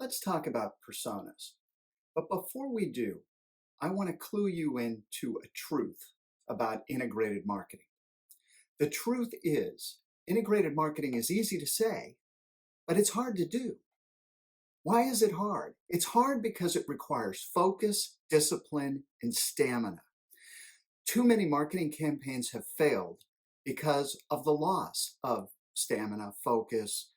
Let's talk about personas. But before we do, I want to clue you into a truth about integrated marketing. The truth is, integrated marketing is easy to say, but it's hard to do. Why is it hard? It's hard because it requires focus, discipline, and stamina. Too many marketing campaigns have failed because of the loss of stamina, focus,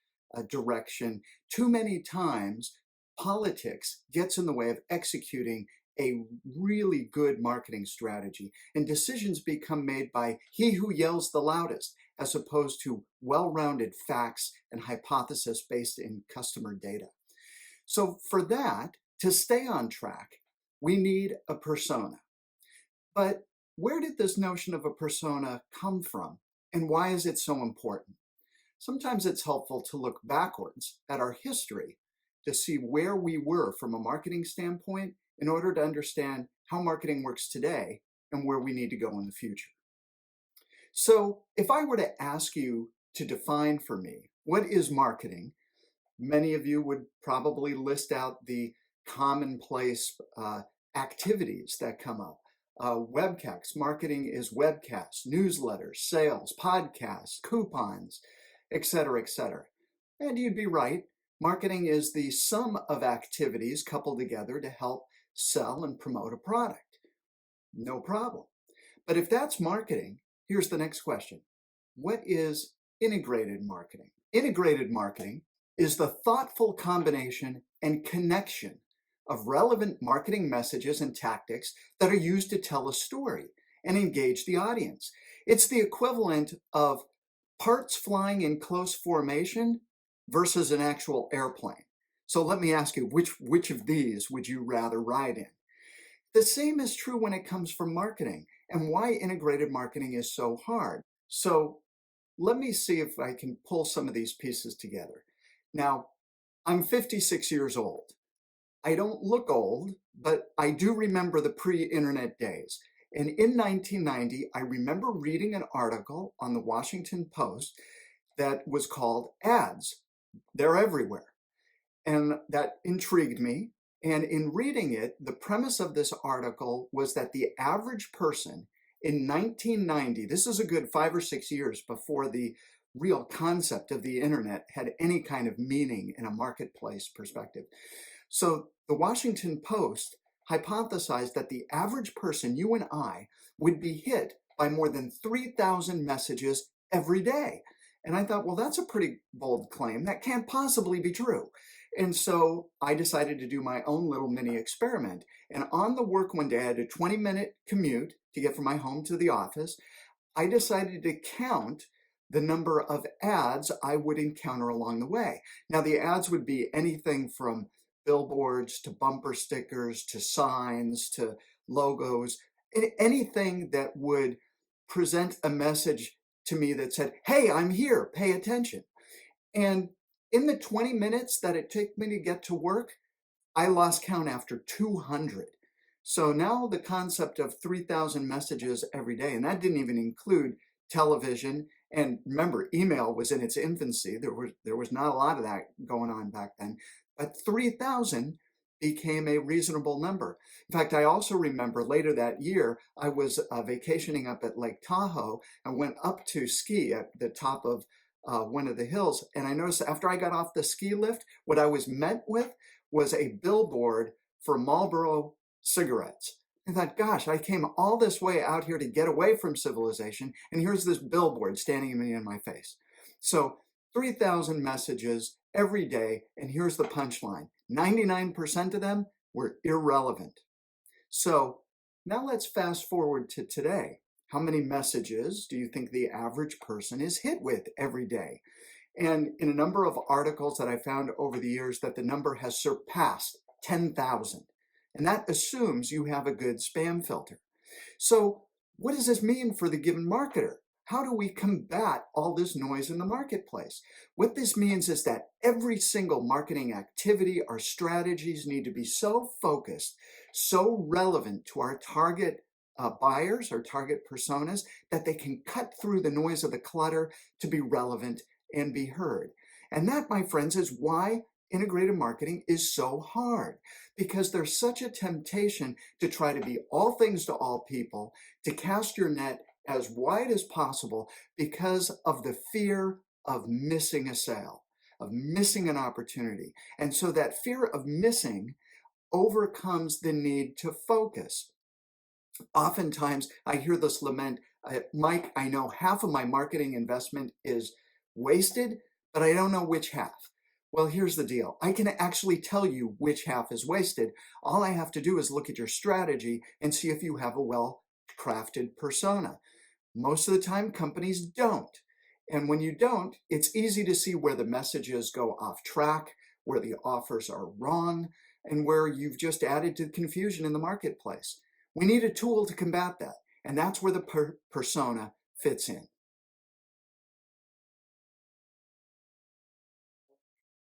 direction. Too many times, politics gets in the way of executing a really good marketing strategy, and decisions become made by he who yells the loudest, as opposed to well-rounded facts and hypothesis based in customer data. So for that, to stay on track, we need a persona. But where did this notion of a persona come from, and why is it so important? Sometimes it's helpful to look backwards at our history to see where we were from a marketing standpoint in order to understand how marketing works today and where we need to go in the future. So if I were to ask you to define for me what is marketing, many of you would probably list out the commonplace activities that come up. Webcasts, marketing is webcasts, newsletters, sales, podcasts, coupons, etc., etc. And you'd be right. Marketing is the sum of activities coupled together to help sell and promote a product. No problem. But if that's marketing, here's the next question. What is integrated marketing? Integrated marketing is the thoughtful combination and connection of relevant marketing messages and tactics that are used to tell a story and engage the audience. It's the equivalent of parts flying in close formation versus an actual airplane. So let me ask you, which of these would you rather ride in? The same is true when it comes from marketing and why integrated marketing is so hard. So let me see if I can pull some of these pieces together. Now, I'm 56 years old. I don't look old, but I do remember the pre-internet days. And in 1990, I remember reading an article on the Washington Post that was called Ads. They're everywhere. And that intrigued me. And in reading it, the premise of this article was that the average person in 1990, this is a good 5 or 6 years before the real concept of the internet had any kind of meaning in a marketplace perspective. So the Washington Post hypothesized that the average person, you and I, would be hit by more than 3,000 messages every day. And I thought, well, that's a pretty bold claim. That can't possibly be true. And so I decided to do my own little mini experiment. And on the work one day, I had a 20-minute commute to get from my home to the office. I decided to count the number of ads I would encounter along the way. Now, the ads would be anything from billboards to bumper stickers to signs to logos, anything that would present a message to me that said, hey, I'm here, pay attention. And in the 20 minutes that it took me to get to work, I lost count after 200. So now the concept of 3,000 messages every day, and that didn't even include television. And remember, email was in its infancy. There was not a lot of that going on back then. But 3,000 became a reasonable number. In fact, I also remember later that year, I was vacationing up at Lake Tahoe and went up to ski at the top of one of the hills. And I noticed after I got off the ski lift, what I was met with was a billboard for Marlboro cigarettes. I thought, gosh, I came all this way out here to get away from civilization, and here's this billboard standing me in my face. So 3,000 messages every day, and here's the punchline. 99% of them were irrelevant. So now let's fast forward to today. How many messages do you think the average person is hit with every day? And in a number of articles that I found over the years, that the number has surpassed 10,000. And that assumes you have a good spam filter. So what does this mean for the given marketer? How do we combat all this noise in the marketplace? What this means is that every single marketing activity, our strategies need to be so focused, so relevant to our target buyers, our target personas, that they can cut through the noise of the clutter to be relevant and be heard. And that, my friends, is why integrated marketing is so hard, because there's such a temptation to try to be all things to all people, to cast your net as wide as possible because of the fear of missing a sale, of missing an opportunity. And so that fear of missing overcomes the need to focus. Oftentimes, I hear this lament, Mike, I know half of my marketing investment is wasted, but I don't know which half. Well, here's the deal. I can actually tell you which half is wasted. All I have to do is look at your strategy and see if you have a well-crafted persona. Most of the time, companies don't. And when you don't, it's easy to see where the messages go off track, where the offers are wrong, and where you've just added to confusion in the marketplace. We need a tool to combat that, and that's where the persona fits in.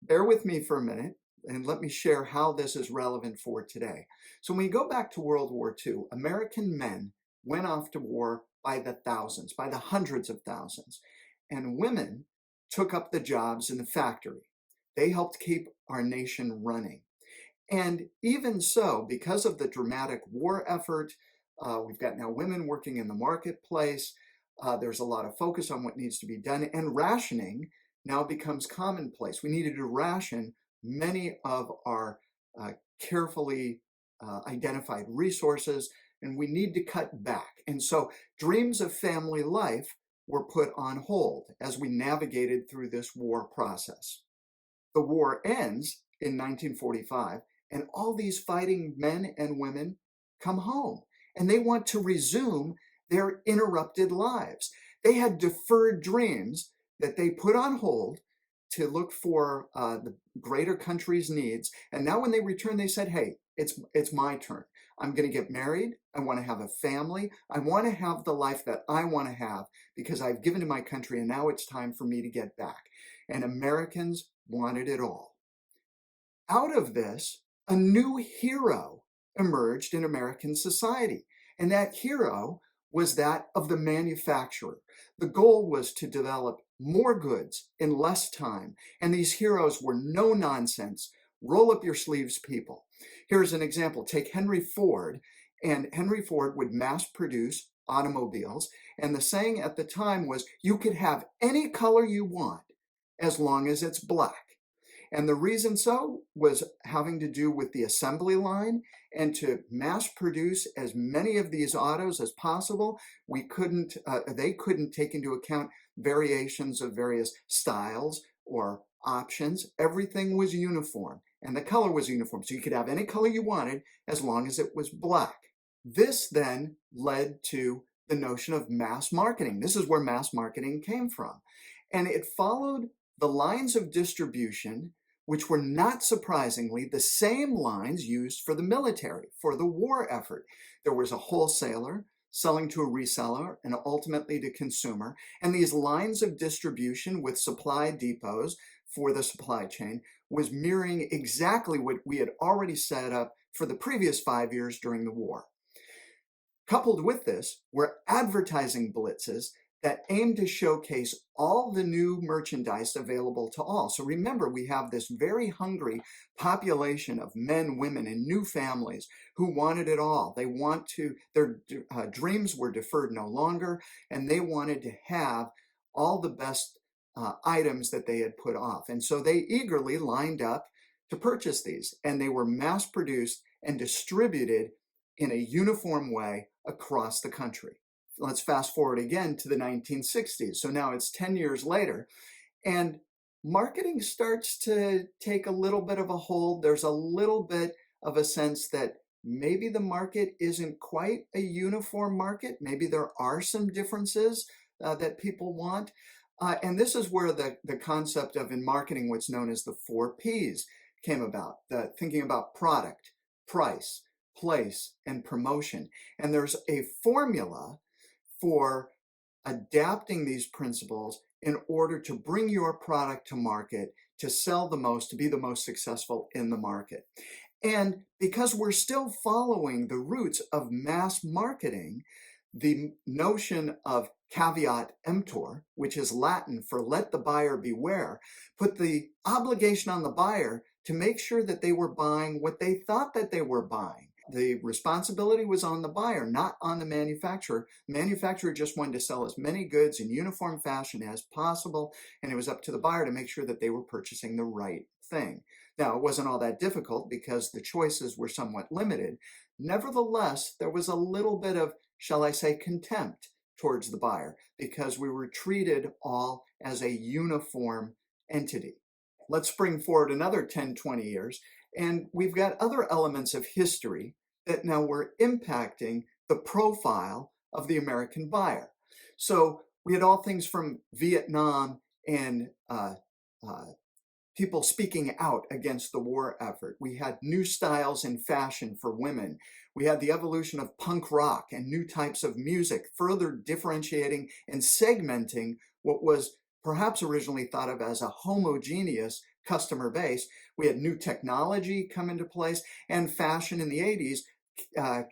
Bear with me for a minute, and let me share how this is relevant for today. So when we go back to World War II, American men went off to war by the thousands, by the hundreds of thousands, and women took up the jobs in the factory. They helped keep our nation running. And even so, because of the dramatic war effort, we've got now women working in the marketplace. There's a lot of focus on what needs to be done, and rationing now becomes commonplace. We needed to ration many of our carefully identified resources, and we need to cut back. And so dreams of family life were put on hold as we navigated through this war process. The war ends in 1945, and all these fighting men and women come home, and they want to resume their interrupted lives. They had deferred dreams that they put on hold to look for the greater country's needs. And now when they return, they said, hey, it's my turn. I'm going to get married. I want to have a family. I want to have the life that I want to have because I've given to my country, and now it's time for me to get back. And Americans wanted it all. Out of this, a new hero emerged in American society, and that hero was that of the manufacturer. The goal was to develop more goods in less time, and these heroes were no nonsense, roll up your sleeves people. Here's an example. Take Henry Ford, and Henry Ford would mass produce automobiles, and the saying at the time was, you could have any color you want as long as it's black. And the reason so was having to do with the assembly line, and to mass produce as many of these autos as possible, they couldn't take into account variations of various styles or options. Everything was uniform, and the color was uniform. So you could have any color you wanted as long as it was black. This then led to the notion of mass marketing. This is where mass marketing came from. And it followed the lines of distribution, which were not surprisingly the same lines used for the military, for the war effort. There was a wholesaler selling to a reseller and ultimately to consumer. And these lines of distribution with supply depots for the supply chain was mirroring exactly what we had already set up for the previous 5 years during the war. Coupled with this were advertising blitzes that aim to showcase all the new merchandise available to all. So remember, we have this very hungry population of men, women, and new families who wanted it all. Their dreams were deferred no longer, and they wanted to have all the best items that they had put off. And so they eagerly lined up to purchase these, and they were mass produced and distributed in a uniform way across the country. Let's fast forward again to the 1960s. So now it's 10 years later, and marketing starts to take a little bit of a hold. There's a little bit of a sense that maybe the market isn't quite a uniform market. Maybe there are some differences that people want. And this is where the concept of, in marketing, what's known as the 4 Ps came about. Thinking about product, price, place, and promotion. And there's a formula for adapting these principles in order to bring your product to market, to sell the most, to be the most successful in the market. And because we're still following the roots of mass marketing, the notion of caveat emptor, which is Latin for let the buyer beware, put the obligation on the buyer to make sure that they were buying what they thought that they were buying. The responsibility was on the buyer, not on the manufacturer. The manufacturer just wanted to sell as many goods in uniform fashion as possible, and it was up to the buyer to make sure that they were purchasing the right thing. Now, it wasn't all that difficult because the choices were somewhat limited. Nevertheless, there was a little bit of, shall I say, contempt towards the buyer because we were treated all as a uniform entity. Let's bring forward another 10, 20 years, and we've got other elements of history that now were impacting the profile of the American buyer. So we had all things from Vietnam and people speaking out against the war effort. We had new styles in fashion for women. We had the evolution of punk rock and new types of music, further differentiating and segmenting what was perhaps originally thought of as a homogeneous customer base. We had new technology come into place, and fashion in the 80s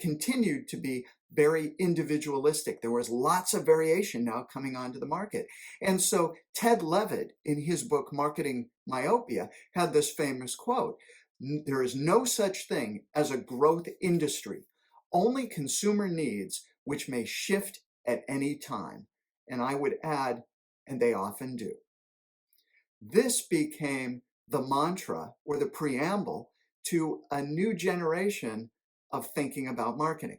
continued to be very individualistic. There was lots of variation now coming onto the market. And so Ted Levitt, in his book Marketing Myopia, had this famous quote: "There is no such thing as a growth industry, only consumer needs which may shift at any time." And I would add, and they often do. This became the mantra or the preamble to a new generation of thinking about marketing.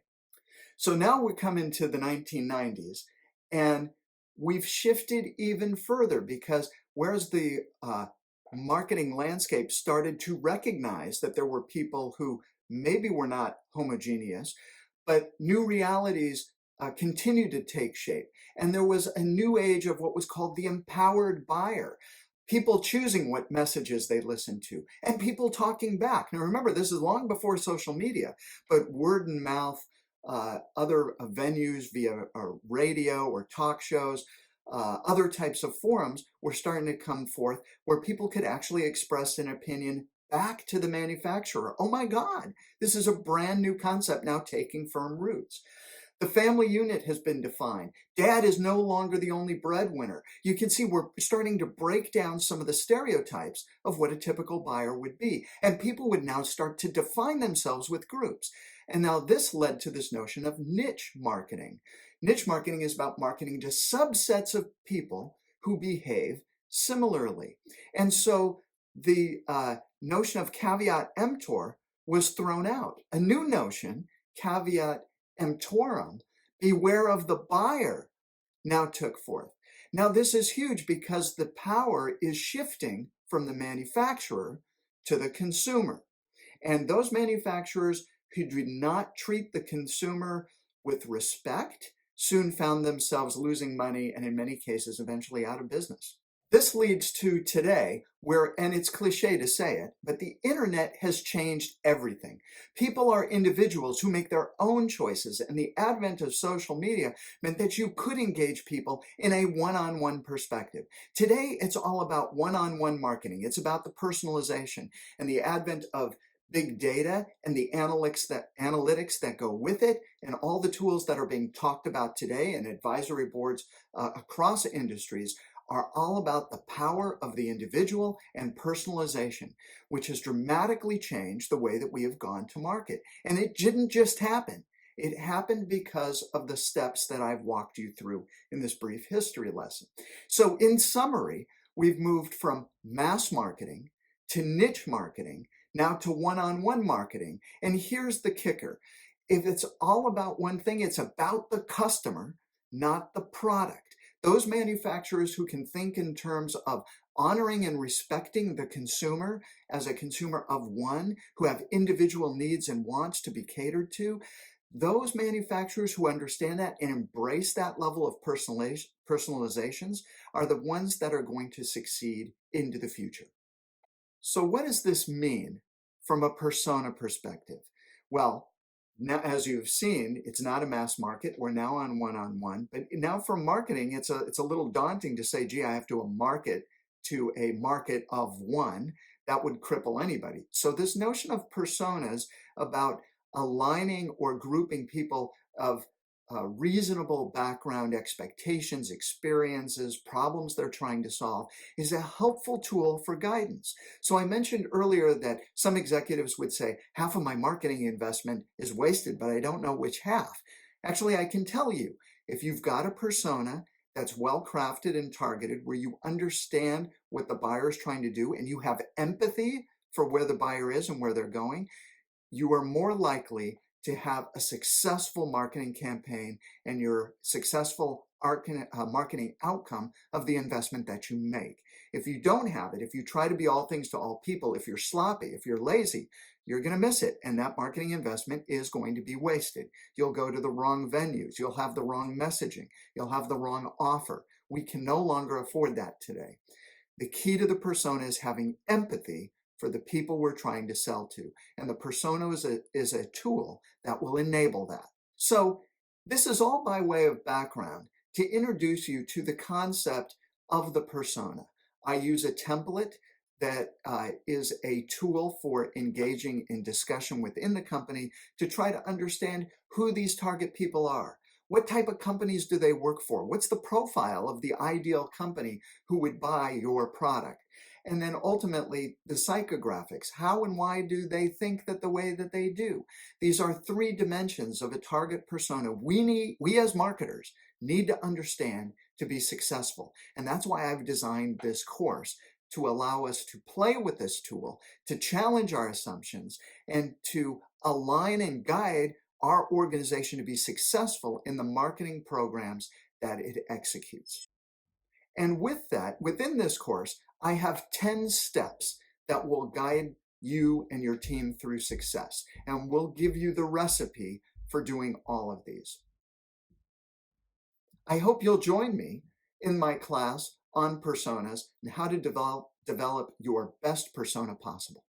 So now we come into the 1990s, and we've shifted even further because whereas the marketing landscape started to recognize that there were people who maybe were not homogeneous, but new realities continued to take shape. And there was a new age of what was called the empowered buyer. People choosing what messages they listen to, and people talking back. Now remember, this is long before social media, but word and mouth, other venues via radio or talk shows, other types of forums were starting to come forth where people could actually express an opinion back to the manufacturer. Oh my God, this is a brand new concept now taking firm roots. The family unit has been defined. Dad is no longer the only breadwinner. You can see we're starting to break down some of the stereotypes of what a typical buyer would be. And people would now start to define themselves with groups. And now this led to this notion of niche marketing. Niche marketing is about marketing to subsets of people who behave similarly. And so the notion of caveat emptor was thrown out. A new notion, caveat emptorum, beware of the buyer, now took forth. Now this is huge because the power is shifting from the manufacturer to the consumer. And those manufacturers who did not treat the consumer with respect soon found themselves losing money and in many cases eventually out of business. This leads to today where, and it's cliche to say it, but the internet has changed everything. People are individuals who make their own choices, and the advent of social media meant that you could engage people in a one-on-one perspective. Today, it's all about one-on-one marketing. It's about the personalization and the advent of big data and the analytics that go with it, and all the tools that are being talked about today in advisory boards across industries are all about the power of the individual and personalization, which has dramatically changed the way that we have gone to market. And it didn't just happen. It happened because of the steps that I've walked you through in this brief history lesson. So in summary, we've moved from mass marketing to niche marketing, now to one-on-one marketing. And here's the kicker. If it's all about one thing, it's about the customer, not the product. Those manufacturers who can think in terms of honoring and respecting the consumer as a consumer of one, who have individual needs and wants to be catered to, those manufacturers who understand that and embrace that level of personalizations are the ones that are going to succeed into the future. So what does this mean from a persona perspective? Well, now, as you've seen, it's not a mass market. We're now on one-on-one. But now for marketing, it's a little daunting to say, gee, I have to market to a market of one. That would cripple anybody. So this notion of personas about aligning or grouping people of reasonable background expectations, experiences, problems they're trying to solve is a helpful tool for guidance. So I mentioned earlier that some executives would say, half of my marketing investment is wasted, but I don't know which half. Actually, I can tell you, if you've got a persona that's well crafted and targeted, where you understand what the buyer is trying to do and you have empathy for where the buyer is and where they're going, you are more likely to have a successful marketing campaign and your successful marketing outcome of the investment that you make. If you don't have it, if you try to be all things to all people, if you're sloppy, if you're lazy, you're going to miss it, and that marketing investment is going to be wasted. You'll go to the wrong venues, you'll have the wrong messaging, you'll have the wrong offer. We can no longer afford that today. The key to the persona is having empathy for the people we're trying to sell to. And the persona is a tool that will enable that. So this is all by way of background to introduce you to the concept of the persona. I use a template that is a tool for engaging in discussion within the company to try to understand who these target people are. What type of companies do they work for? What's the profile of the ideal company who would buy your product? And then ultimately, the psychographics. How and why do they think that the way that they do? These are three dimensions of a target persona we as marketers need to understand to be successful. And that's why I've designed this course, to allow us to play with this tool, to challenge our assumptions, and to align and guide our organization to be successful in the marketing programs that it executes. And with that, within this course, I have 10 steps that will guide you and your team through success, and will give you the recipe for doing all of these. I hope you'll join me in my class on personas and how to develop your best persona possible.